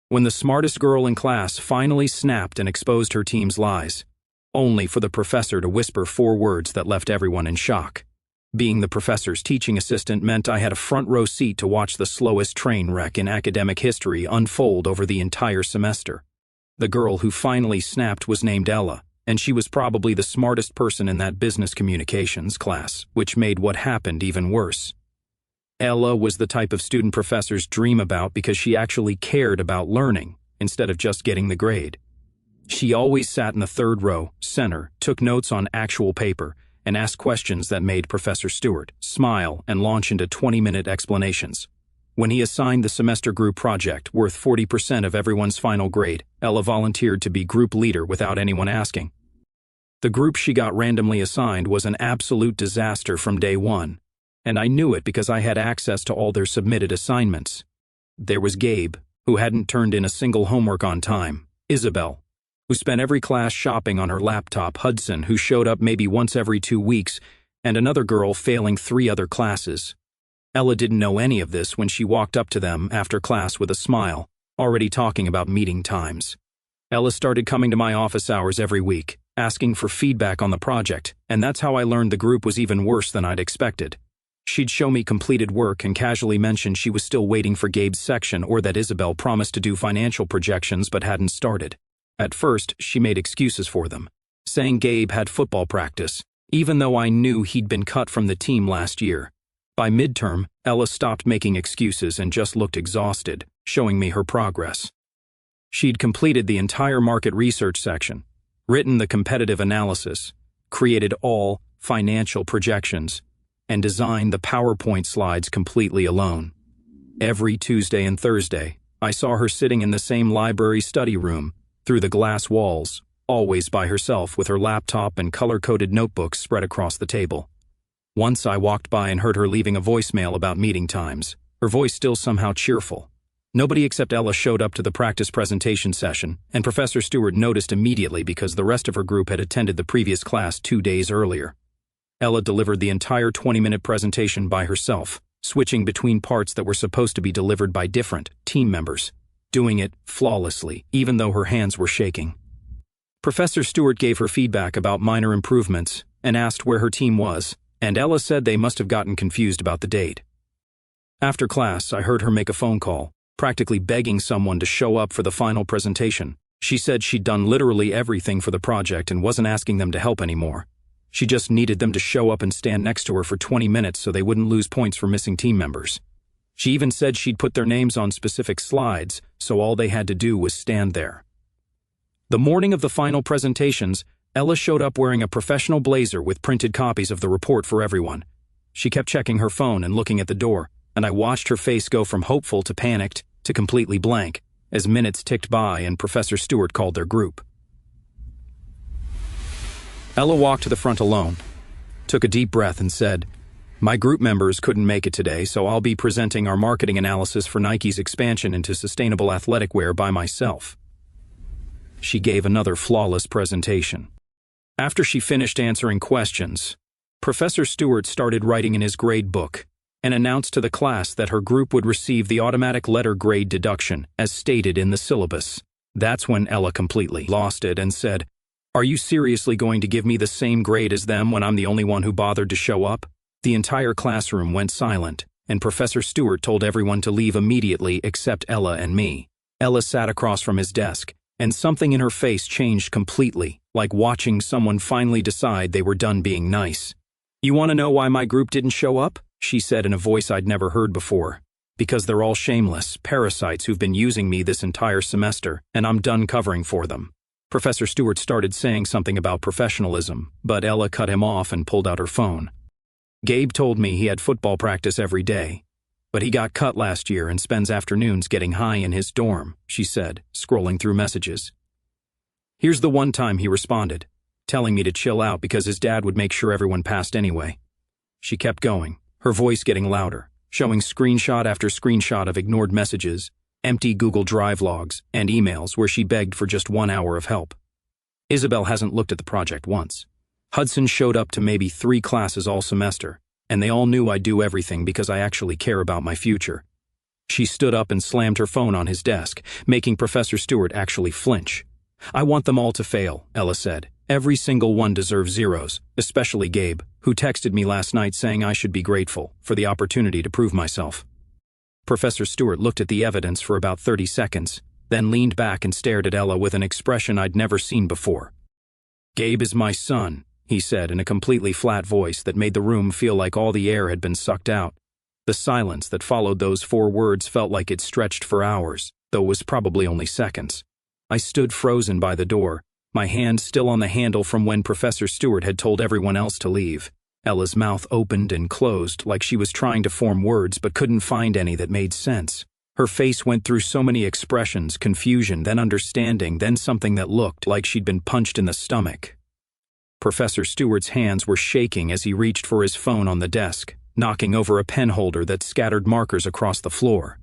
when the smartest girl in class finally snapped and exposed her team's lies, only for the professor to whisper 4 words that left everyone in shock. Being the professor's teaching assistant meant I had a front row seat to watch the slowest train wreck in academic history unfold over the entire semester. The girl who finally snapped was named Ella, and she was probably the smartest person in that business communications class, which made what happened even worse. Ella was the type of student professors dream about because she actually cared about learning instead of just getting the grade. She always sat in the 3rd row, center, took notes on actual paper, and asked questions that made Professor Stewart smile and launch into 20-minute explanations. When he assigned the semester group project worth 40% of everyone's final grade, Ella volunteered to be group leader without anyone asking. The group she got randomly assigned was an absolute disaster from day one, and I knew it because I had access to all their submitted assignments. There was Gabe, who hadn't turned in a single homework on time, Isabel, who spent every class shopping on her laptop, Hudson, who showed up maybe once every 2 weeks, and another girl failing 3 other classes. Ella didn't know any of this when she walked up to them after class with a smile, already talking about meeting times. Ella started coming to my office hours every week, asking for feedback on the project, and that's how I learned the group was even worse than I'd expected. She'd show me completed work and casually mention she was still waiting for Gabe's section or that Isabel promised to do financial projections but hadn't started. At first, she made excuses for them, saying Gabe had football practice, even though I knew he'd been cut from the team last year. By midterm, Ella stopped making excuses and just looked exhausted, showing me her progress. She'd completed the entire market research section, written the competitive analysis, created all financial projections, and designed the PowerPoint slides completely alone. Every Tuesday and Thursday, I saw her sitting in the same library study room, through the glass walls, always by herself with her laptop and color-coded notebooks spread across the table. Once I walked by and heard her leaving a voicemail about meeting times, her voice still somehow cheerful. Nobody except Ella showed up to the practice presentation session, and Professor Stewart noticed immediately because the rest of her group had attended the previous class 2 days earlier. Ella delivered the entire 20-minute presentation by herself, switching between parts that were supposed to be delivered by different team members, doing it flawlessly, even though her hands were shaking. Professor Stewart gave her feedback about minor improvements and asked where her team was, and Ella said they must have gotten confused about the date. After class, I heard her make a phone call, practically begging someone to show up for the final presentation. She said she'd done literally everything for the project and wasn't asking them to help anymore. She just needed them to show up and stand next to her for 20 minutes so they wouldn't lose points for missing team members. She even said she'd put their names on specific slides, so all they had to do was stand there. The morning of the final presentations, Ella showed up wearing a professional blazer with printed copies of the report for everyone. She kept checking her phone and looking at the door, and I watched her face go from hopeful to panicked to completely blank as minutes ticked by and Professor Stewart called their group. Ella walked to the front alone, took a deep breath and said, "My group members couldn't make it today, so I'll be presenting our marketing analysis for Nike's expansion into sustainable athletic wear by myself." She gave another flawless presentation. After she finished answering questions, Professor Stewart started writing in his grade book and announced to the class that her group would receive the automatic letter grade deduction as stated in the syllabus. That's when Ella completely lost it and said, "Are you seriously going to give me the same grade as them when I'm the only one who bothered to show up?" The entire classroom went silent, and Professor Stewart told everyone to leave immediately except Ella and me. Ella sat across from his desk, and something in her face changed completely, like watching someone finally decide they were done being nice. "You want to know why my group didn't show up?" she said in a voice I'd never heard before. "Because they're all shameless parasites who've been using me this entire semester, and I'm done covering for them." Professor Stewart started saying something about professionalism, but Ella cut him off and pulled out her phone. "Gabe told me he had football practice every day, but he got cut last year and spends afternoons getting high in his dorm," she said, scrolling through messages. "Here's the one time he responded, telling me to chill out because his dad would make sure everyone passed anyway." She kept going, her voice getting louder, showing screenshot after screenshot of ignored messages, empty Google Drive logs, and emails where she begged for just 1 hour of help. Isabel hasn't looked at the project once. Hudson showed up to maybe 3 classes all semester, and they all knew I do everything because I actually care about my future. She stood up and slammed her phone on his desk, making Professor Stewart actually flinch. "I want them all to fail," Ella said. "Every single one deserves zeros, especially Gabe, who texted me last night saying I should be grateful for the opportunity to prove myself." Professor Stewart looked at the evidence for about 30 seconds, then leaned back and stared at Ella with an expression I'd never seen before. "Gabe is my son," he said in a completely flat voice that made the room feel like all the air had been sucked out. The silence that followed those 4 words felt like it stretched for hours, though it was probably only seconds. I stood frozen by the door, my hand still on the handle from when Professor Stewart had told everyone else to leave. Ella's mouth opened and closed like she was trying to form words but couldn't find any that made sense. Her face went through so many expressions, confusion, then understanding, then something that looked like she'd been punched in the stomach. Professor Stewart's hands were shaking as he reached for his phone on the desk, knocking over a pen holder that scattered markers across the floor.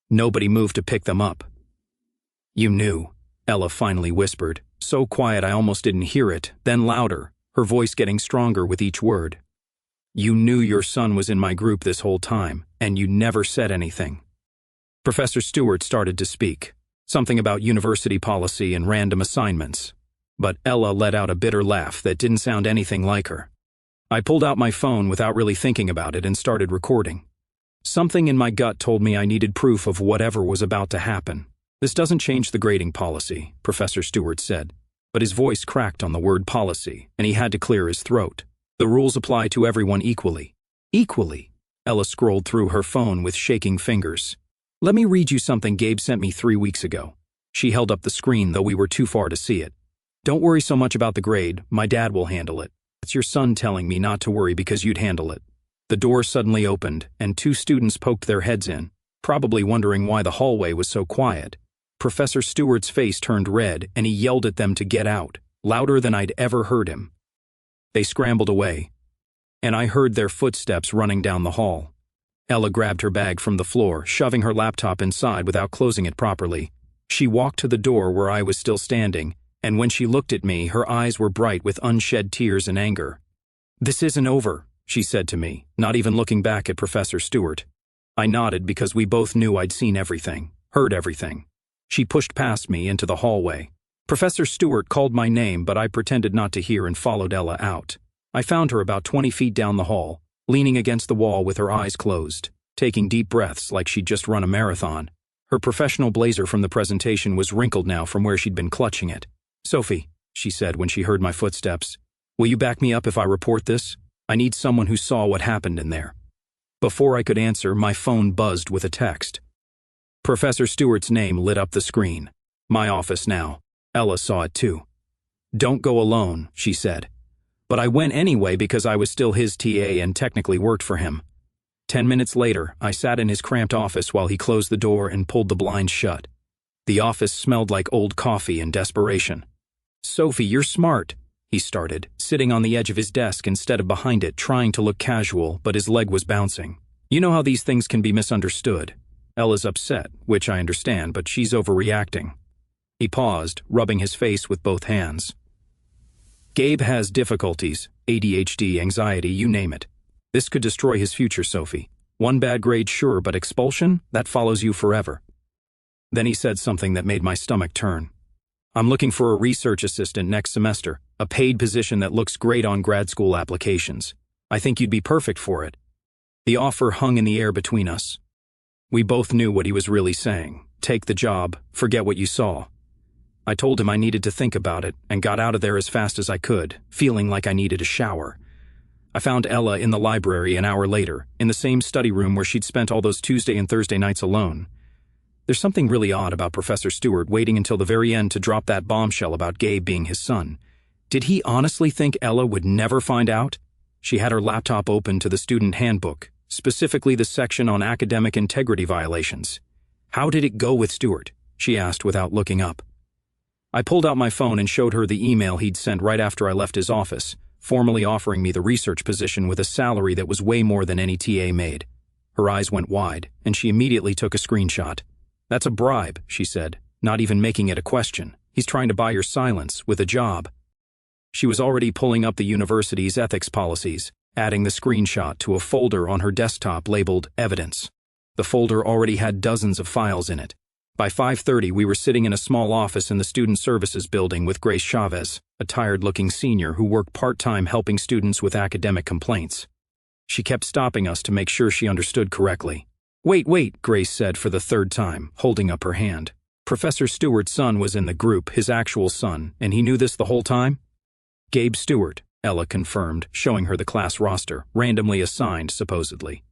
Nobody moved to pick them up. "You knew," Ella finally whispered, so quiet I almost didn't hear it, then louder, her voice getting stronger with each word. "You knew your son was in my group this whole time, and you never said anything." Professor Stewart started to speak, something about university policy and random assignments, but Ella let out a bitter laugh that didn't sound anything like her. I pulled out my phone without really thinking about it and started recording. Something in my gut told me I needed proof of whatever was about to happen. "This doesn't change the grading policy," Professor Stewart said, but his voice cracked on the word policy, and he had to clear his throat. "The rules apply to everyone equally." "Equally?" Ella scrolled through her phone with shaking fingers. "Let me read you something Gabe sent me 3 weeks ago." She held up the screen, though we were too far to see it. "Don't worry so much about the grade, my dad will handle it. It's your son telling me not to worry because you'd handle it." The door suddenly opened, and 2 students poked their heads in, probably wondering why the hallway was so quiet. Professor Stewart's face turned red, and he yelled at them to get out, louder than I'd ever heard him. They scrambled away, and I heard their footsteps running down the hall. Ella grabbed her bag from the floor, shoving her laptop inside without closing it properly. She walked to the door where I was still standing, and when she looked at me, her eyes were bright with unshed tears and anger. "This isn't over," she said to me, not even looking back at Professor Stewart. I nodded because we both knew I'd seen everything, heard everything. She pushed past me into the hallway. Professor Stewart called my name, but I pretended not to hear and followed Ella out. I found her about 20 feet down the hall, leaning against the wall with her eyes closed, taking deep breaths like she'd just run a marathon. Her professional blazer from the presentation was wrinkled now from where she'd been clutching it. "Sophie," she said when she heard my footsteps, "will you back me up if I report this? I need someone who saw what happened in there." Before I could answer, my phone buzzed with a text. Professor Stewart's name lit up the screen. My office now. Ella saw it too. "Don't go alone," she said. But I went anyway because I was still his TA and technically worked for him. 10 minutes later, I sat in his cramped office while he closed the door and pulled the blinds shut. The office smelled like old coffee and desperation. "Sophie, you're smart," he started, sitting on the edge of his desk instead of behind it, trying to look casual, but his leg was bouncing. "You know how these things can be misunderstood. Ella's upset, which I understand, but she's overreacting." He paused, rubbing his face with both hands. "Gabe has difficulties, ADHD, anxiety, you name it. This could destroy his future, Sophie. One bad grade, sure, but expulsion? That follows you forever." Then he said something that made my stomach turn. "I'm looking for a research assistant next semester, a paid position that looks great on grad school applications. I think you'd be perfect for it." The offer hung in the air between us. We both knew what he was really saying. Take the job, forget what you saw. I told him I needed to think about it and got out of there as fast as I could, feeling like I needed a shower. I found Ella in the library an hour later, in the same study room where she'd spent all those Tuesday and Thursday nights alone. There's something really odd about Professor Stewart waiting until the very end to drop that bombshell about Gabe being his son. Did he honestly think Ella would never find out? She had her laptop open to the student handbook, specifically the section on academic integrity violations. "How did it go with Stewart?" she asked without looking up. I pulled out my phone and showed her the email he'd sent right after I left his office, formally offering me the research position with a salary that was way more than any TA made. Her eyes went wide, and she immediately took a screenshot. "That's a bribe," she said, not even making it a question. "He's trying to buy your silence with a job." She was already pulling up the university's ethics policies, adding the screenshot to a folder on her desktop labeled Evidence. The folder already had dozens of files in it. By 5:30, we were sitting in a small office in the Student Services building with Grace Chavez, a tired-looking senior who worked part-time helping students with academic complaints. She kept stopping us to make sure she understood correctly. Wait, Grace said for the third time, holding up her hand. Professor Stewart's son was in the group, his actual son, and he knew this the whole time? Gabe Stewart, Ella confirmed, showing her the class roster, randomly assigned, supposedly.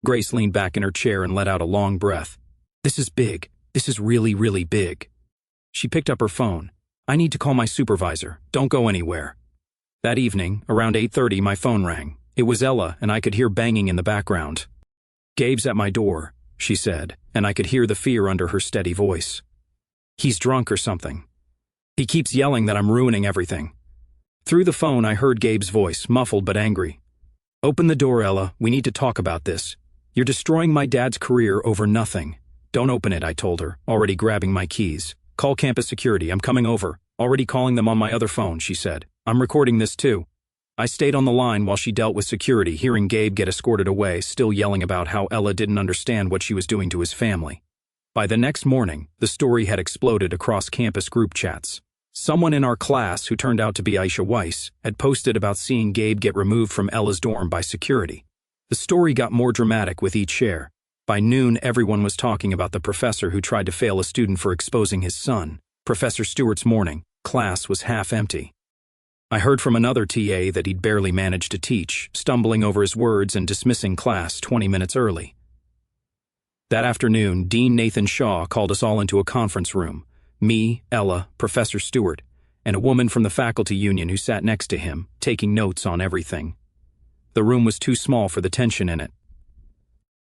Grace leaned back in her chair and let out a long breath. This is big. This is really, really big. She picked up her phone. I need to call my supervisor. Don't go anywhere. That evening, around 8:30, my phone rang. It was Ella, and I could hear banging in the background. Gabe's at my door, she said, and I could hear the fear under her steady voice. He's drunk or something. He keeps yelling that I'm ruining everything. Through the phone, I heard Gabe's voice, muffled but angry. Open the door, Ella. We need to talk about this. You're destroying my dad's career over nothing. Don't open it, I told her, already grabbing my keys. Call campus security, I'm coming over. Already calling them on my other phone, she said. I'm recording this too. I stayed on the line while she dealt with security, hearing Gabe get escorted away, still yelling about how Ella didn't understand what she was doing to his family. By the next morning, the story had exploded across campus group chats. Someone in our class, who turned out to be Aisha Weiss, had posted about seeing Gabe get removed from Ella's dorm by security. The story got more dramatic with each share. By noon, everyone was talking about the professor who tried to fail a student for exposing his son. Professor Stewart's morning class was half empty. I heard from another TA that he'd barely managed to teach, stumbling over his words and dismissing class 20 minutes early. That afternoon, Dean Nathan Shaw called us all into a conference room. Me, Ella, Professor Stewart, and a woman from the faculty union who sat next to him, taking notes on everything. The room was too small for the tension in it.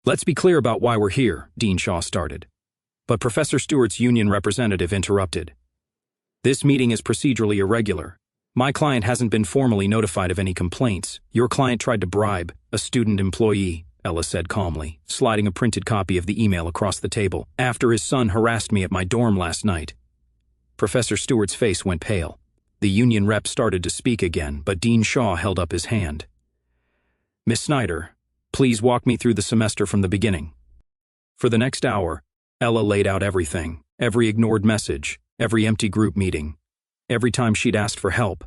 Let's be clear about why we're here, Dean Shaw started. But Professor Stewart's union representative interrupted. This meeting is procedurally irregular. My client hasn't been formally notified of any complaints. Your client tried to bribe a student employee, Ella said calmly, sliding a printed copy of the email across the table, after his son harassed me at my dorm last night. Professor Stewart's face went pale. The union rep started to speak again, but Dean Shaw held up his hand. Miss Snyder, please walk me through the semester from the beginning. For the next hour, Ella laid out everything, every ignored message, every empty group meeting. Every time she'd asked for help,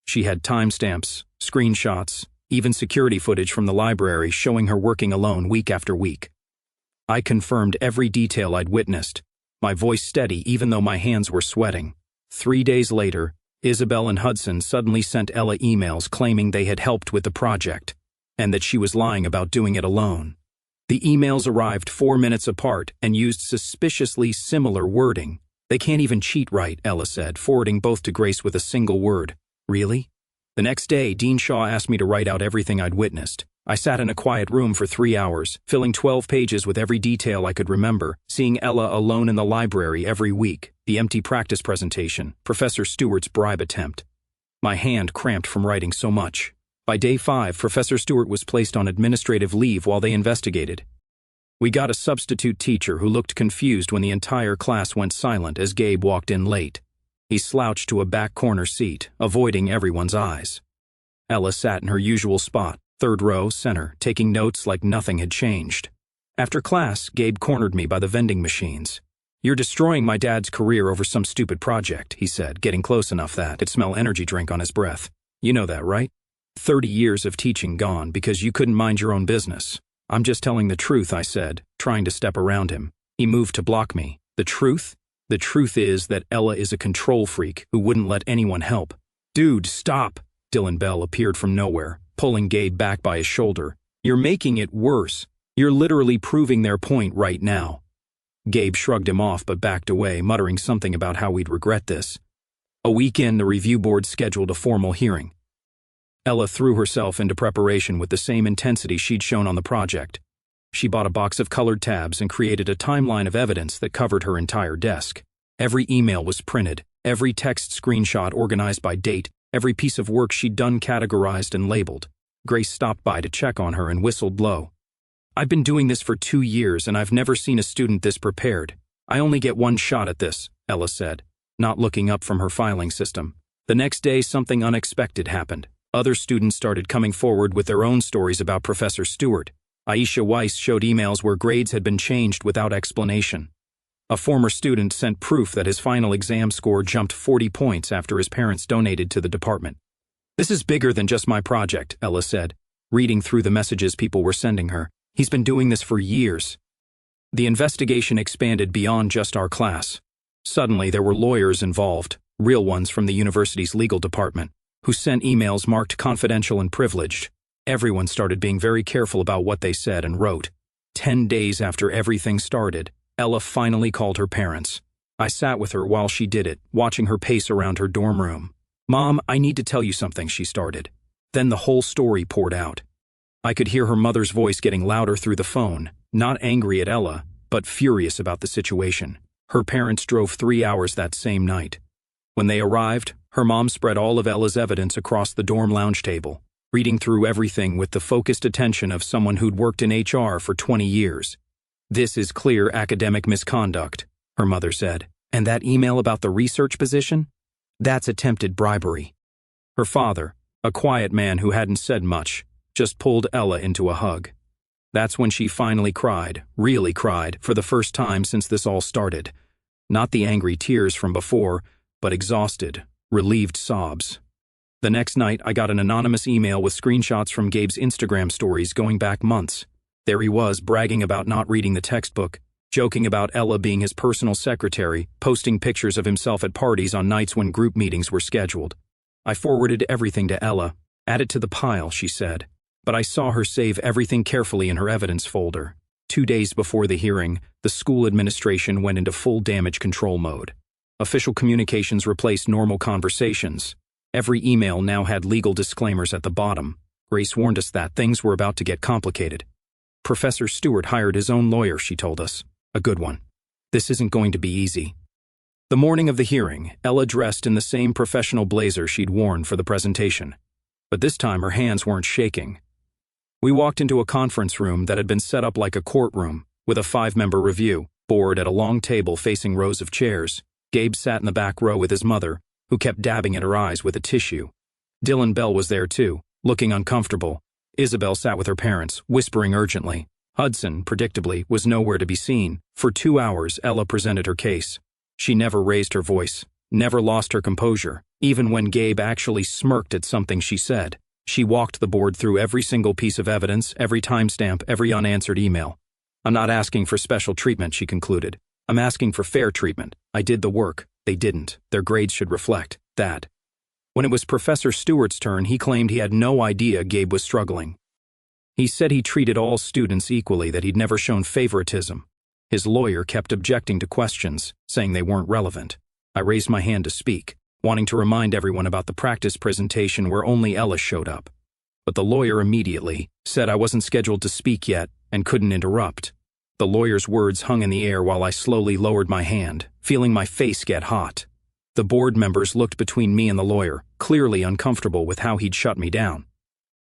she had timestamps, screenshots, even security footage from the library showing her working alone week after week. I confirmed every detail I'd witnessed, my voice steady even though my hands were sweating. 3 days later, Isabel and Hudson suddenly sent Ella emails claiming they had helped with the project, and that she was lying about doing it alone. The emails arrived 4 minutes apart and used suspiciously similar wording. They can't even cheat right, Ella said, forwarding both to Grace with a single word. Really? The next day, Dean Shaw asked me to write out everything I'd witnessed. I sat in a quiet room for 3 hours, filling 12 pages with every detail I could remember, seeing Ella alone in the library every week, the empty practice presentation, Professor Stewart's bribe attempt. My hand cramped from writing so much. By day 5, Professor Stewart was placed on administrative leave while they investigated. We got a substitute teacher who looked confused when the entire class went silent as Gabe walked in late. He slouched to a back corner seat, avoiding everyone's eyes. Ella sat in her usual spot, 3rd row, center, taking notes like nothing had changed. After class, Gabe cornered me by the vending machines. You're destroying my dad's career over some stupid project, he said, getting close enough that I could smell energy drink on his breath. You know that, right? 30 years of teaching gone because you couldn't mind your own business. I'm just telling the truth, I said, trying to step around him. He moved to block me. The truth? The truth is that Ella is a control freak who wouldn't let anyone help. Dude, stop! Dylan Bell appeared from nowhere, pulling Gabe back by his shoulder. You're making it worse. You're literally proving their point right now. Gabe shrugged him off but backed away, muttering something about how we'd regret this. A week in, the review board scheduled a formal hearing. Ella threw herself into preparation with the same intensity she'd shown on the project. She bought a box of colored tabs and created a timeline of evidence that covered her entire desk. Every email was printed, every text screenshot organized by date, every piece of work she'd done categorized and labeled. Grace stopped by to check on her and whistled low. I've been doing this for 2 years and I've never seen a student this prepared. I only get one shot at this, Ella said, not looking up from her filing system. The next day, something unexpected happened. Other students started coming forward with their own stories about Professor Stewart. Aisha Weiss showed emails where grades had been changed without explanation. A former student sent proof that his final exam score jumped 40 points after his parents donated to the department. "This is bigger than just my project," Ella said, reading through the messages people were sending her. "He's been doing this for years." The investigation expanded beyond just our class. Suddenly, there were lawyers involved, real ones from the university's legal department, who sent emails marked confidential and privileged. Everyone started being very careful about what they said and wrote. 10 days after everything started, Ella finally called her parents. I sat with her while she did it, watching her pace around her dorm room. "Mom, I need to tell you something," she started. Then the whole story poured out. I could hear her mother's voice getting louder through the phone, not angry at Ella, but furious about the situation. Her parents drove 3 hours that same night. When they arrived, her mom spread all of Ella's evidence across the dorm lounge table, reading through everything with the focused attention of someone who'd worked in HR for 20 years. "This is clear academic misconduct," her mother said. "And that email about the research position? That's attempted bribery." Her father, a quiet man who hadn't said much, just pulled Ella into a hug. That's when she finally cried, really cried, for the first time since this all started. Not the angry tears from before, but exhausted, relieved sobs. The next night, I got an anonymous email with screenshots from Gabe's Instagram stories going back months. There he was, bragging about not reading the textbook, joking about Ella being his personal secretary, posting pictures of himself at parties on nights when group meetings were scheduled. I forwarded everything to Ella. "Add it to the pile," she said. But I saw her save everything carefully in her evidence folder. 2 days before the hearing, the school administration went into full damage control mode. Official communications replaced normal conversations. Every email now had legal disclaimers at the bottom. Grace warned us that things were about to get complicated. "Professor Stewart hired his own lawyer," she told us. "A good one. This isn't going to be easy." The morning of the hearing, Ella dressed in the same professional blazer she'd worn for the presentation. But this time her hands weren't shaking. We walked into a conference room that had been set up like a courtroom, with a 5-member review, board at a long table facing rows of chairs. Gabe sat in the back row with his mother, who kept dabbing at her eyes with a tissue. Dylan Bell was there too, looking uncomfortable. Isabel sat with her parents, whispering urgently. Hudson, predictably, was nowhere to be seen. For 2 hours, Ella presented her case. She never raised her voice, never lost her composure, even when Gabe actually smirked at something she said. She walked the board through every single piece of evidence, every timestamp, every unanswered email. "I'm not asking for special treatment," she concluded. "I'm asking for fair treatment. I did the work. They didn't. Their grades should reflect that." When it was Professor Stewart's turn, he claimed he had no idea Gabe was struggling. He said he treated all students equally, that he'd never shown favoritism. His lawyer kept objecting to questions, saying they weren't relevant. I raised my hand to speak, wanting to remind everyone about the practice presentation where only Ella showed up. But the lawyer immediately said I wasn't scheduled to speak yet and couldn't interrupt. The lawyer's words hung in the air while I slowly lowered my hand, feeling my face get hot. The board members looked between me and the lawyer, clearly uncomfortable with how he'd shut me down.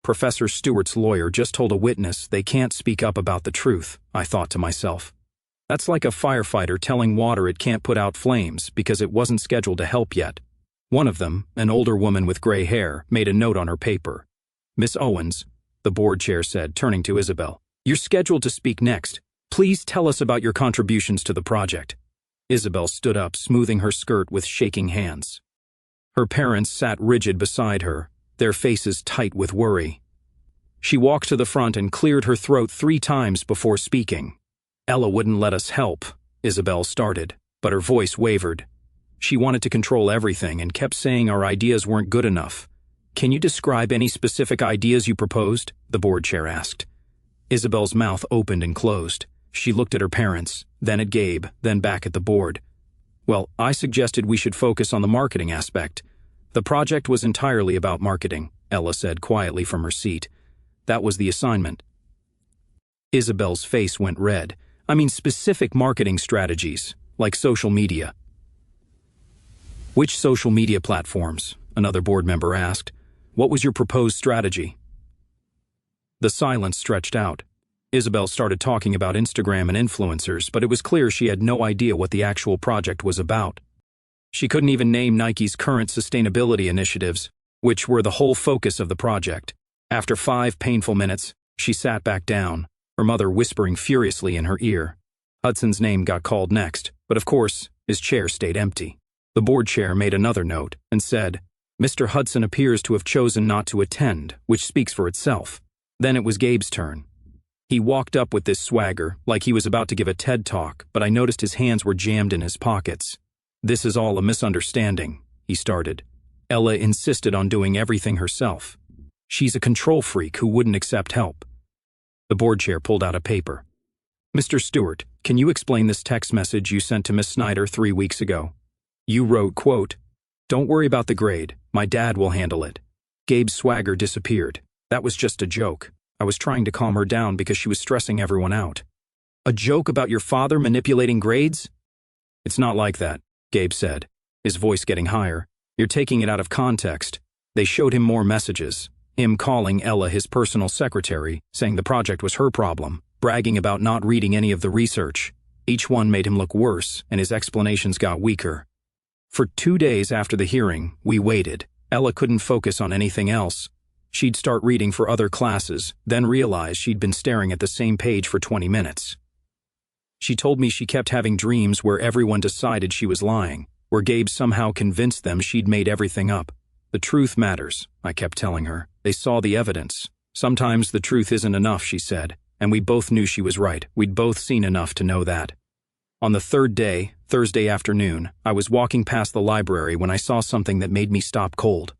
Professor Stewart's lawyer just told a witness they can't speak up about the truth, I thought to myself. That's like a firefighter telling water it can't put out flames because it wasn't scheduled to help yet. One of them, an older woman with gray hair, made a note on her paper. "Miss Owens," the board chair said, turning to Isabel, "you're scheduled to speak next. Please tell us about your contributions to the project." Isabel stood up, smoothing her skirt with shaking hands. Her parents sat rigid beside her, their faces tight with worry. She walked to the front and cleared her throat 3 times before speaking. "Ella wouldn't let us help," Isabel started, but her voice wavered. She wanted to control everything and kept saying our ideas weren't good enough. "Can you describe any specific ideas you proposed?" the board chair asked. Isabel's mouth opened and closed. She looked at her parents, then at Gabe, then back at the board. "Well, I suggested we should focus on the marketing aspect. The project was entirely about marketing," Ella said quietly from her seat. "That was the assignment." Isabel's face went red. "I mean specific marketing strategies, like social media." "Which social media platforms?" another board member asked. "What was your proposed strategy?" The silence stretched out. Isabel started talking about Instagram and influencers, but it was clear she had no idea what the actual project was about. She couldn't even name Nike's current sustainability initiatives, which were the whole focus of the project. After 5 painful minutes, she sat back down, her mother whispering furiously in her ear. Hudson's name got called next, but of course, his chair stayed empty. The board chair made another note and said, "Mr. Hudson appears to have chosen not to attend, which speaks for itself." Then it was Gabe's turn. He walked up with this swagger, like he was about to give a TED talk, but I noticed his hands were jammed in his pockets. "This is all a misunderstanding," he started. "Ella insisted on doing everything herself. She's a control freak who wouldn't accept help." The board chair pulled out a paper. "Mr. Stewart, can you explain this text message you sent to Miss Snyder 3 weeks ago? You wrote, quote, 'Don't worry about the grade. My dad will handle it.'" Gabe's swagger disappeared. "That was just a joke. I was trying to calm her down because she was stressing everyone out." "A joke about your father manipulating grades?" "It's not like that," Gabe said, his voice getting higher. "You're taking it out of context. They showed him more messages. Him calling Ella his personal secretary, saying the project was her problem, bragging about not reading any of the research. Each one made him look worse, and his explanations got weaker. For 2 days after the hearing, we waited. Ella couldn't focus on anything else. She'd start reading for other classes, then realize she'd been staring at the same page for 20 minutes. She told me she kept having dreams where everyone decided she was lying, where Gabe somehow convinced them she'd made everything up. "The truth matters," I kept telling her. "They saw the evidence. Sometimes the truth isn't enough," she said, and we both knew she was right. We'd both seen enough to know that. On the third day, Thursday afternoon, I was walking past the library when I saw something that made me stop cold.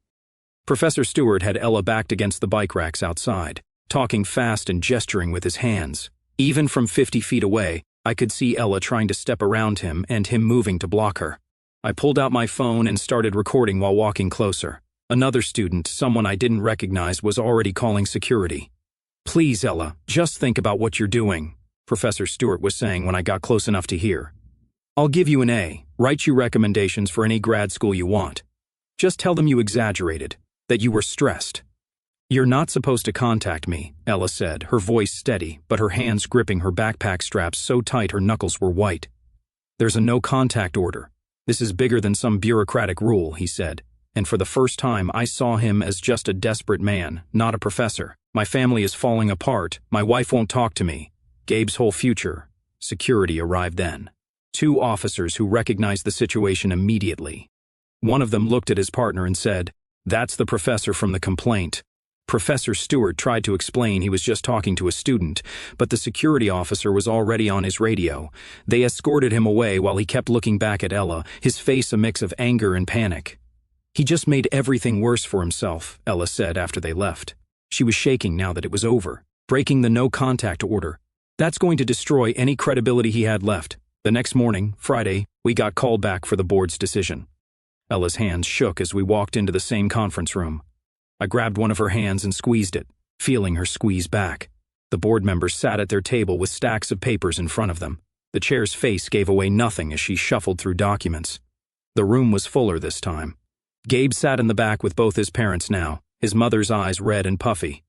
Professor Stewart had Ella backed against the bike racks outside, talking fast and gesturing with his hands. Even from 50 feet away, I could see Ella trying to step around him and him moving to block her. I pulled out my phone and started recording while walking closer. Another student, someone I didn't recognize, was already calling security. "Please, Ella, just think about what you're doing," Professor Stewart was saying when I got close enough to hear. "I'll give you an A, write you recommendations for any grad school you want. Just tell them you exaggerated, that you were stressed." "You're not supposed to contact me," Ella said, her voice steady, but her hands gripping her backpack straps so tight her knuckles were white. "There's a no-contact order. This is bigger than some bureaucratic rule," he said, and for the first time I saw him as just a desperate man, not a professor. "My family is falling apart. My wife won't talk to me. Gabe's whole future." Security arrived then. 2 officers who recognized the situation immediately. One of them looked at his partner and said, "That's the professor from the complaint." Professor Stewart tried to explain he was just talking to a student, but the security officer was already on his radio. They escorted him away while he kept looking back at Ella, his face a mix of anger and panic. "He just made everything worse for himself," Ella said after they left. She was shaking now that it was over, breaking the no-contact order. That's going to destroy any credibility he had left. The next morning, Friday, we got called back for the board's decision. Ella's hands shook as we walked into the same conference room. I grabbed one of her hands and squeezed it, feeling her squeeze back. The board members sat at their table with stacks of papers in front of them. The chair's face gave away nothing as she shuffled through documents. The room was fuller this time. Gabe sat in the back with both his parents now, his mother's eyes red and puffy.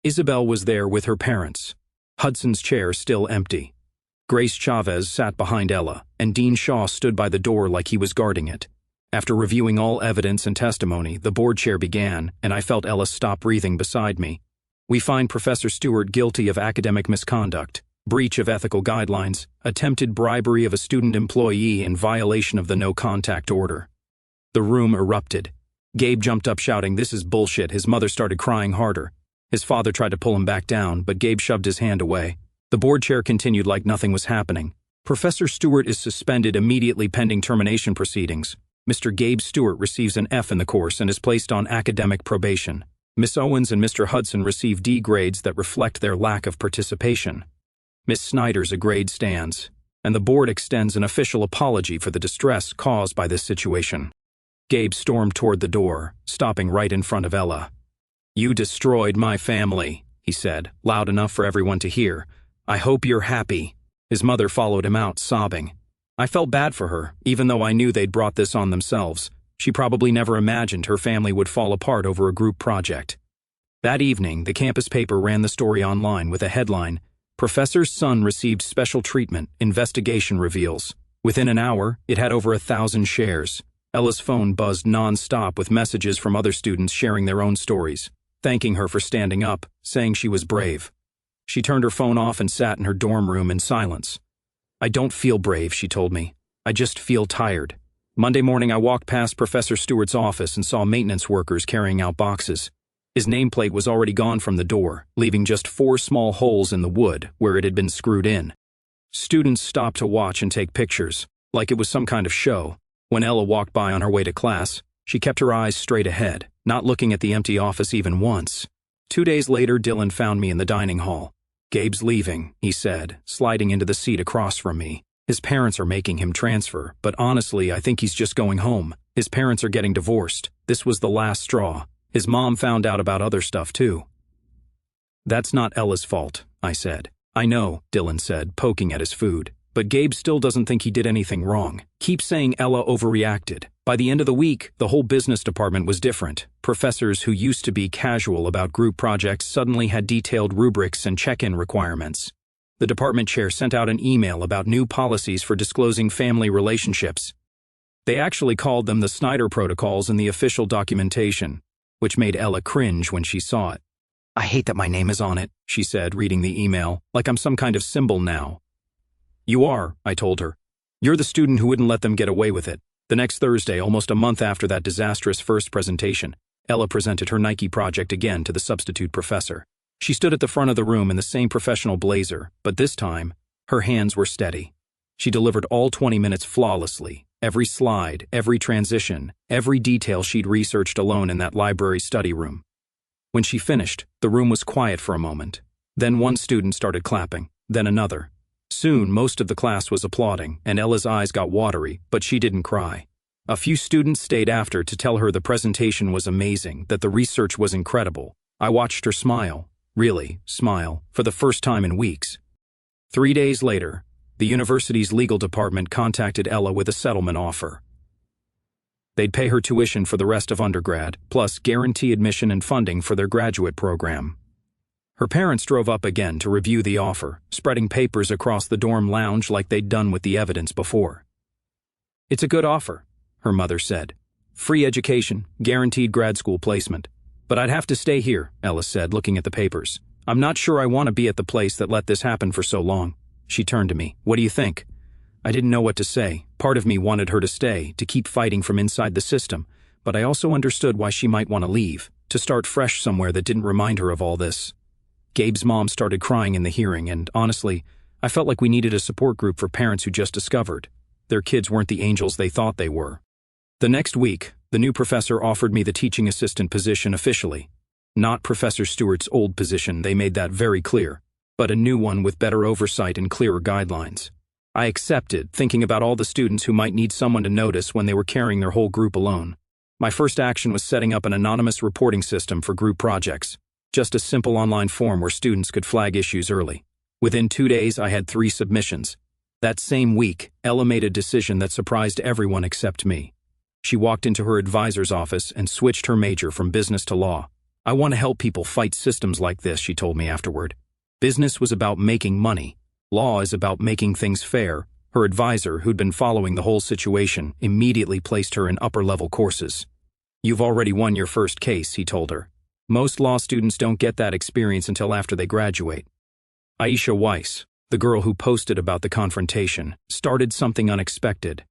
Isabel was there with her parents. Hudson's chair still empty. Grace Chavez sat behind Ella, and Dean Shaw stood by the door like he was guarding it. After reviewing all evidence and testimony, the board chair began, and I felt Ella stop breathing beside me. "We find Professor Stewart guilty of academic misconduct, breach of ethical guidelines, attempted bribery of a student employee in violation of the no-contact order." The room erupted. Gabe jumped up shouting, "This is bullshit." His mother started crying harder. His father tried to pull him back down, but Gabe shoved his hand away. The board chair continued like nothing was happening. "Professor Stewart is suspended immediately pending termination proceedings. Mr. Gabe Stewart receives an F in the course and is placed on academic probation. Miss Owens and Mr. Hudson receive D grades that reflect their lack of participation. Miss Snyder's a grade stands, and the board extends an official apology for the distress caused by this situation." Gabe stormed toward the door, stopping right in front of Ella. "You destroyed my family," he said, loud enough for everyone to hear. "I hope you're happy." His mother followed him out, sobbing. I felt bad for her, even though I knew they'd brought this on themselves. She probably never imagined her family would fall apart over a group project. That evening, the campus paper ran the story online with a headline, "Professor's son received special treatment, investigation reveals." Within an hour, it had over 1,000 shares. Ella's phone buzzed non-stop with messages from other students sharing their own stories, thanking her for standing up, saying she was brave. She turned her phone off and sat in her dorm room in silence. "I don't feel brave," she told me. "I just feel tired." Monday morning, I walked past Professor Stewart's office and saw maintenance workers carrying out boxes. His nameplate was already gone from the door, leaving just 4 small holes in the wood where it had been screwed in. Students stopped to watch and take pictures, like it was some kind of show. When Ella walked by on her way to class, she kept her eyes straight ahead, not looking at the empty office even once. 2 days later, Dylan found me in the dining hall. "Gabe's leaving," he said, sliding into the seat across from me. "His parents are making him transfer, but honestly, I think he's just going home. His parents are getting divorced. This was the last straw. His mom found out about other stuff too." "That's not Ella's fault," I said. "I know," Dylan said, poking at his food. "But Gabe still doesn't think he did anything wrong. Keep saying Ella overreacted. By the end of the week, the whole business department was different. Professors who used to be casual about group projects suddenly had detailed rubrics and check-in requirements. The department chair sent out an email about new policies for disclosing family relationships. They actually called them the Snyder Protocols in the official documentation, which made Ella cringe when she saw it. "I hate that my name is on it," she said, reading the email, "like I'm some kind of symbol now." "You are," I told her. "You're the student who wouldn't let them get away with it." The next Thursday, almost a month after that disastrous first presentation, Ella presented her Nike project again to the substitute professor. She stood at the front of the room in the same professional blazer, but this time, her hands were steady. She delivered all 20 minutes flawlessly. Every slide, every transition, every detail she'd researched alone in that library study room. When she finished, the room was quiet for a moment. Then one student started clapping, then another. Soon, most of the class was applauding, and Ella's eyes got watery, but she didn't cry. A few students stayed after to tell her the presentation was amazing, that the research was incredible. I watched her smile, really smile, for the first time in weeks. 3 days later, the university's legal department contacted Ella with a settlement offer. They'd pay her tuition for the rest of undergrad, plus guarantee admission and funding for their graduate program. Her parents drove up again to review the offer, spreading papers across the dorm lounge like they'd done with the evidence before. "It's a good offer," her mother said. "Free education, guaranteed grad school placement. But I'd have to stay here," Ella said, looking at the papers. "I'm not sure I want to be at the place that let this happen for so long." She turned to me. "What do you think?" I didn't know what to say. Part of me wanted her to stay, to keep fighting from inside the system, but I also understood why she might want to leave, to start fresh somewhere that didn't remind her of all this. Gabe's mom started crying in the hearing, and honestly, I felt like we needed a support group for parents who just discovered their kids weren't the angels they thought they were. The next week, the new professor offered me the teaching assistant position officially. Not Professor Stewart's old position, they made that very clear, but a new one with better oversight and clearer guidelines. I accepted, thinking about all the students who might need someone to notice when they were carrying their whole group alone. My first action was setting up an anonymous reporting system for group projects. Just a simple online form where students could flag issues early. Within 2 days, I had 3 submissions. That same week, Ella made a decision that surprised everyone except me. She walked into her advisor's office and switched her major from business to law. "I want to help people fight systems like this," she told me afterward. "Business was about making money. Law is about making things fair." Her advisor, who'd been following the whole situation, immediately placed her in upper-level courses. "You've already won your first case," he told her. "Most law students don't get that experience until after they graduate." Aisha Weiss, the girl who posted about the confrontation, started something unexpected.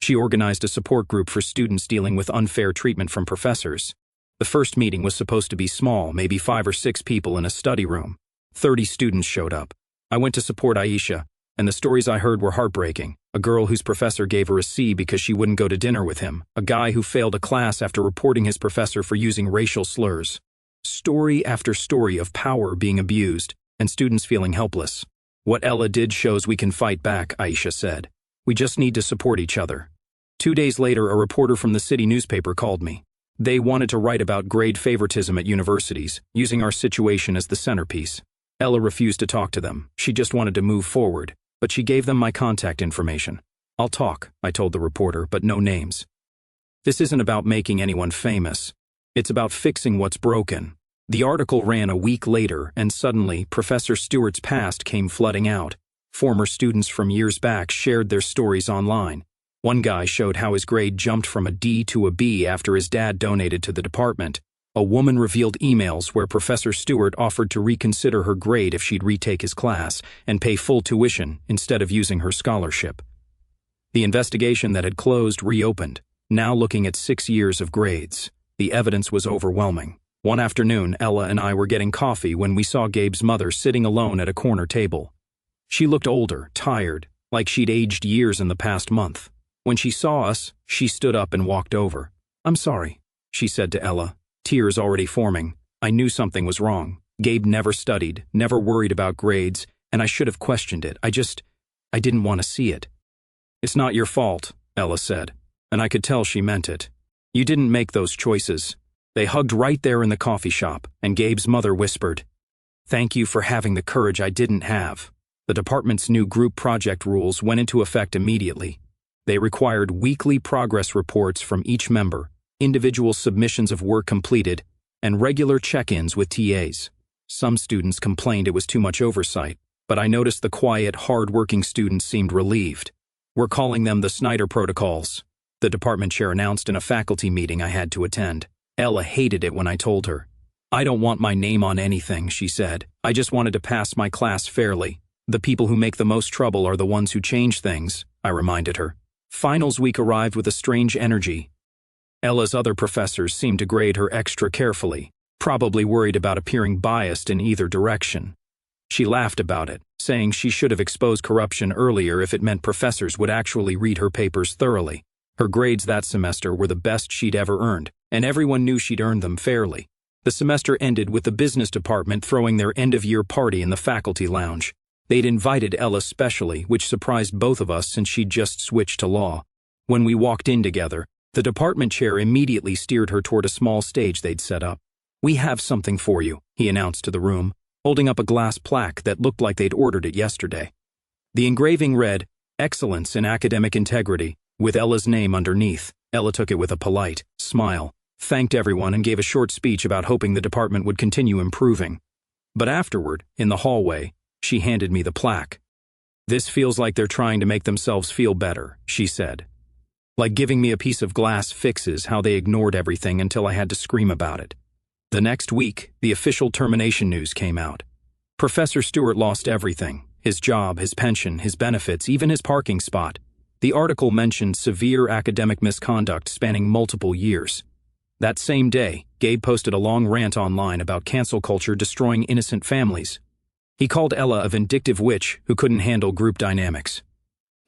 She organized a support group for students dealing with unfair treatment from professors. The first meeting was supposed to be small, maybe 5 or 6 people in a study room. 30 students showed up. I went to support Aisha, and the stories I heard were heartbreaking. A girl whose professor gave her a C because she wouldn't go to dinner with him. A guy who failed a class after reporting his professor for using racial slurs. Story after story of power being abused, and students feeling helpless. "What Ella did shows we can fight back," Aisha said. "We just need to support each other." 2 days later, a reporter from the city newspaper called me. They wanted to write about grade favoritism at universities, using our situation as the centerpiece. Ella refused to talk to them. She just wanted to move forward, but she gave them my contact information. "I'll talk," I told the reporter, "but no names. This isn't about making anyone famous. It's about fixing what's broken." The article ran a week later, and suddenly, Professor Stewart's past came flooding out. Former students from years back shared their stories online. One guy showed how his grade jumped from a D to a B after his dad donated to the department, A woman revealed emails where Professor Stewart offered to reconsider her grade if she'd retake his class and pay full tuition instead of using her scholarship. The investigation that had closed reopened, now looking at 6 years of grades. The evidence was overwhelming. One afternoon, Ella and I were getting coffee when we saw Gabe's mother sitting alone at a corner table. She looked older, tired, like she'd aged years in the past month. When she saw us, she stood up and walked over. "I'm sorry," she said to Ella, tears already forming. "I knew something was wrong. Gabe never studied, never worried about grades, and I should have questioned it. I didn't want to see it." "It's not your fault," Ella said, and I could tell she meant it. "You didn't make those choices." They hugged right there in the coffee shop, and Gabe's mother whispered, "Thank you for having the courage I didn't have." The department's new group project rules went into effect immediately. They required weekly progress reports from each member, individual submissions of work completed, and regular check-ins with TAs. Some students complained it was too much oversight, but I noticed the quiet, hard-working students seemed relieved. "We're calling them the Snyder Protocols," the department chair announced in a faculty meeting I had to attend. Ella hated it when I told her. "I don't want my name on anything," she said. "I just wanted to pass my class fairly. The people who make the most trouble are the ones who change things," I reminded her. Finals week arrived with a strange energy. Ella's other professors seemed to grade her extra carefully, probably worried about appearing biased in either direction. She laughed about it, saying she should have exposed corruption earlier if it meant professors would actually read her papers thoroughly. Her grades that semester were the best she'd ever earned, and everyone knew she'd earned them fairly. The semester ended with the business department throwing their end-of-year party in the faculty lounge. They'd invited Ella specially, which surprised both of us since she'd just switched to law. When we walked in together, the department chair immediately steered her toward a small stage they'd set up. "We have something for you," he announced to the room, holding up a glass plaque that looked like they'd ordered it yesterday. The engraving read, "Excellence in Academic Integrity," with Ella's name underneath. Ella took it with a polite smile, thanked everyone, and gave a short speech about hoping the department would continue improving. But afterward, in the hallway, she handed me the plaque. "This feels like they're trying to make themselves feel better," she said. "Like giving me a piece of glass fixes how they ignored everything until I had to scream about it." The next week, the official termination news came out. Professor Stewart lost everything: his job, his pension, his benefits, even his parking spot. The article mentioned severe academic misconduct spanning multiple years. That same day, Gabe posted a long rant online about cancel culture destroying innocent families. He called Ella a vindictive witch who couldn't handle group dynamics.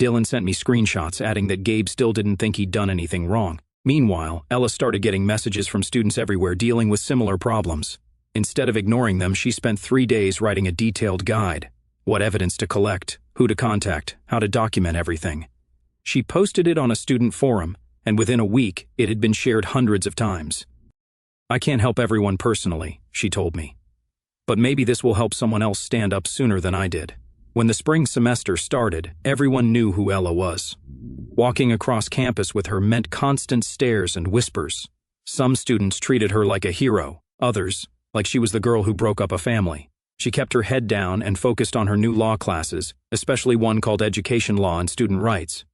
Dylan sent me screenshots adding that Gabe still didn't think he'd done anything wrong. Meanwhile, Ella started getting messages from students everywhere dealing with similar problems. Instead of ignoring them, she spent 3 days writing a detailed guide: what evidence to collect, who to contact, how to document everything. She posted it on a student forum, and within a week, it had been shared hundreds of times. "I can't help everyone personally," she told me. "But maybe this will help someone else stand up sooner than I did." When the spring semester started, everyone knew who Ella was. Walking across campus with her meant constant stares and whispers. Some students treated her like a hero, others, like she was the girl who broke up a family. She kept her head down and focused on her new law classes, especially one called Education Law and Student Rights.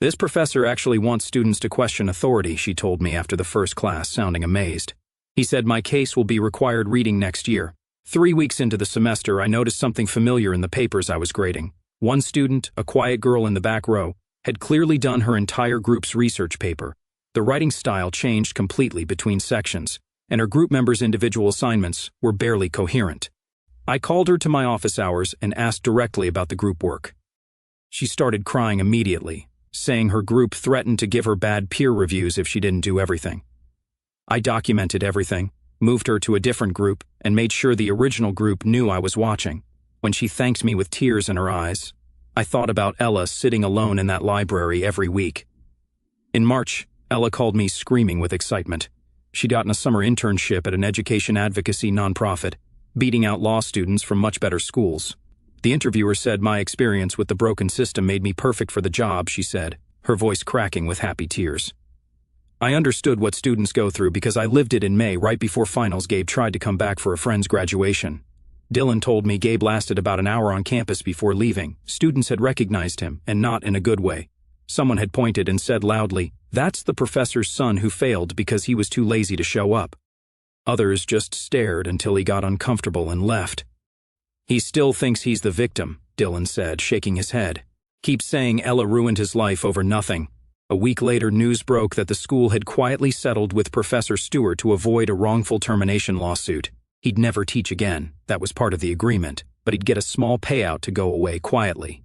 "This professor actually wants students to question authority," she told me after the first class, sounding amazed. "He said my case will be required reading next year." 3 weeks into the semester, I noticed something familiar in the papers I was grading. One student, a quiet girl in the back row, had clearly done her entire group's research paper. The writing style changed completely between sections, and her group members' individual assignments were barely coherent. I called her to my office hours and asked directly about the group work. She started crying immediately, saying her group threatened to give her bad peer reviews if she didn't do everything. I documented everything, moved her to a different group, and made sure the original group knew I was watching. When she thanked me with tears in her eyes, I thought about Ella sitting alone in that library every week. In March, Ella called me screaming with excitement. She'd gotten a summer internship at an education advocacy nonprofit, beating out law students from much better schools. The interviewer said my experience with the broken system made me perfect for the job, she said, her voice cracking with happy tears. I understood what students go through because I lived it in May right before finals. Gabe tried to come back for a friend's graduation. Dylan told me Gabe lasted about an hour on campus before leaving. Students had recognized him, and not in a good way. Someone had pointed and said loudly, "That's the professor's son who failed because he was too lazy to show up." Others just stared until he got uncomfortable and left. "He still thinks he's the victim," Dylan said, shaking his head. "Keeps saying Ella ruined his life over nothing." A week later, news broke that the school had quietly settled with Professor Stewart to avoid a wrongful termination lawsuit. He'd never teach again, that was part of the agreement, but he'd get a small payout to go away quietly.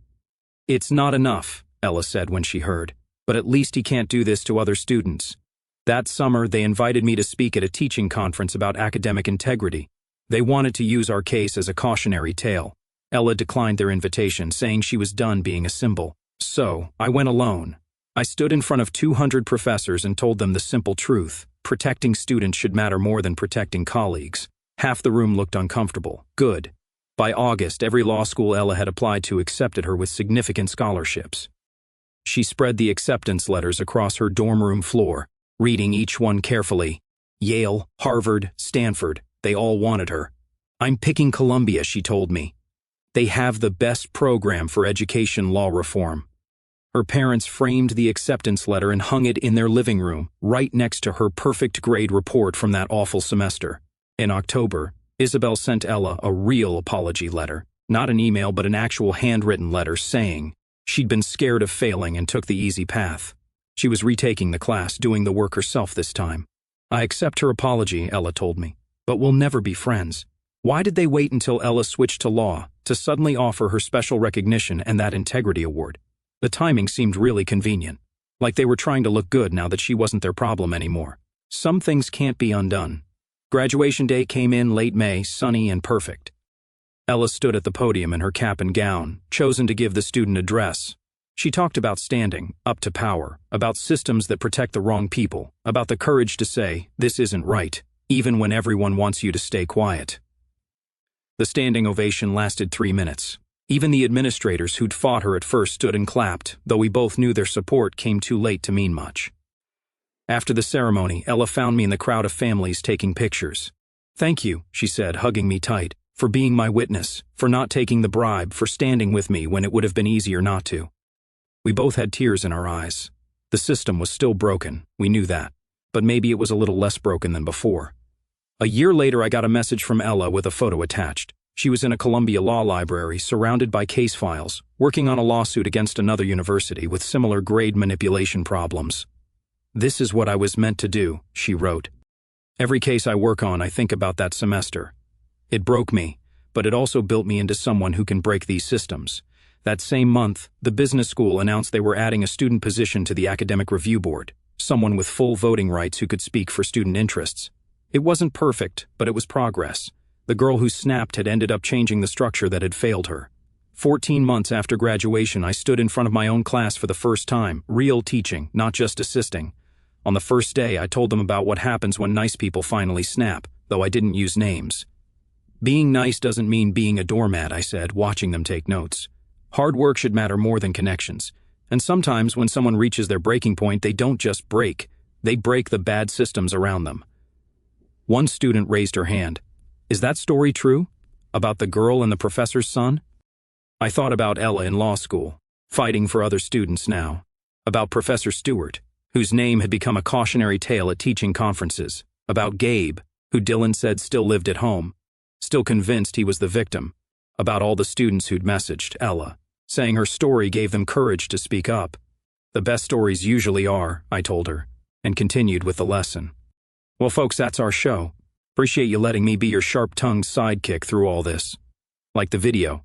"It's not enough," Ella said when she heard, "but at least he can't do this to other students." That summer, they invited me to speak at a teaching conference about academic integrity. They wanted to use our case as a cautionary tale. Ella declined their invitation, saying she was done being a symbol. So, I went alone. I stood in front of 200 professors and told them the simple truth: protecting students should matter more than protecting colleagues. Half the room looked uncomfortable. Good. By August, every law school Ella had applied to accepted her with significant scholarships. She spread the acceptance letters across her dorm room floor, reading each one carefully. Yale, Harvard, Stanford, they all wanted her. "I'm picking Columbia," she told me. "They have the best program for education law reform." Her parents framed the acceptance letter and hung it in their living room, right next to her perfect grade report from that awful semester. In October, Isabel sent Ella a real apology letter, not an email but an actual handwritten letter saying she'd been scared of failing and took the easy path. She was retaking the class, doing the work herself this time. "I accept her apology," Ella told me, "but we'll never be friends." Why did they wait until Ella switched to law to suddenly offer her special recognition and that integrity award? The timing seemed really convenient, like they were trying to look good now that she wasn't their problem anymore. Some things can't be undone. Graduation day came in late May, sunny and perfect. Ella stood at the podium in her cap and gown, chosen to give the student address. She talked about standing up to power, about systems that protect the wrong people, about the courage to say, "This isn't right," even when everyone wants you to stay quiet. The standing ovation lasted 3 minutes. Even the administrators who'd fought her at first stood and clapped, though we both knew their support came too late to mean much. After the ceremony, Ella found me in the crowd of families taking pictures. "Thank you," she said, hugging me tight, "for being my witness, for not taking the bribe, for standing with me when it would have been easier not to." We both had tears in our eyes. The system was still broken, we knew that, but maybe it was a little less broken than before. A year later, I got a message from Ella with a photo attached. She was in a Columbia Law Library, surrounded by case files, working on a lawsuit against another university with similar grade manipulation problems. "This is what I was meant to do," she wrote. "Every case I work on, I think about that semester. It broke me, but it also built me into someone who can break these systems." That same month, the business school announced they were adding a student position to the academic review board, someone with full voting rights who could speak for student interests. It wasn't perfect, but it was progress. The girl who snapped had ended up changing the structure that had failed her. 14 months after graduation, I stood in front of my own class for the first time, real teaching, not just assisting. On the first day, I told them about what happens when nice people finally snap, though I didn't use names. "Being nice doesn't mean being a doormat," I said, watching them take notes. "Hard work should matter more than connections. And sometimes when someone reaches their breaking point, they don't just break, they break the bad systems around them." One student raised her hand. "Is that story true? About the girl and the professor's son?" I thought about Ella in law school, fighting for other students now. About Professor Stewart, whose name had become a cautionary tale at teaching conferences. About Gabe, who Dylan said still lived at home, still convinced he was the victim. About all the students who'd messaged Ella, saying her story gave them courage to speak up. "The best stories usually are," I told her, and continued with the lesson. Well, folks, that's our show. Appreciate you letting me be your sharp-tongued sidekick through all this. Like the video,